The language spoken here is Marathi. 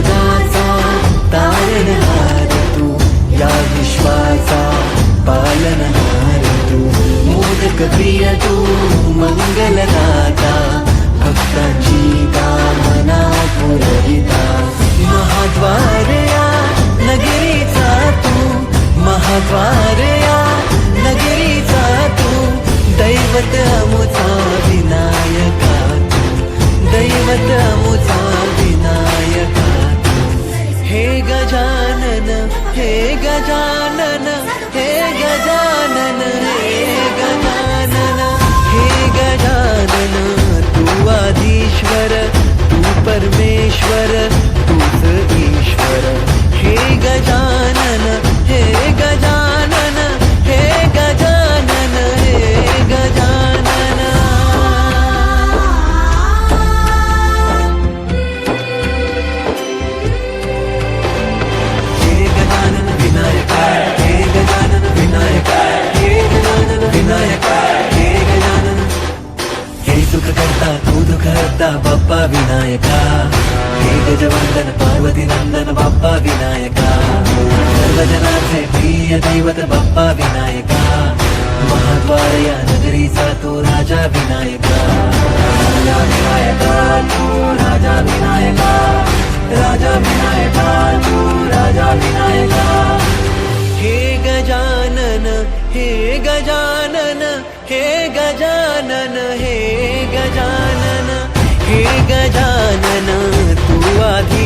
जगाचा तारणहार तू, या विश्वाचा पालनहार तू, मोदक प्रिय तू, मंगलदाता, भक्तांची कामना पुरविता, महाद्वार या नगरीचा तू, महाद्वार या नगरीचा तू, दैवत अमुचा विनायका तू, दैवत अमुचा विनायका तू. हे गजानन, हे गजानन, हे गजानन, हे गजानन, हे गजानन, तू आदिश्वर, तू परमेश्वर, तूच ईश्वर. हे गजानन, हे गजानन, हे गजानन, हे गजानन. हे गजानन विनायका, हे गजानन विनायका, हे गजानन विनायका, हे गजानन. हे सुख करता तू दुःख हरता बाप्पा विनायका, हे गजवंदन पार्वती नंदन बाप्पा विनायका, सर्वजनांचे प्रिय दैवत बाप्पा विनायका, महाद्वार या नगरीचा तू राजा विनायका, राजा विनायका तू, राजा विनायका, राजा विनायका तू, राजा विनायका. हे गजानन, हे गजानन, हे गजानन, हे गजानन, हे गजानन, तू आधी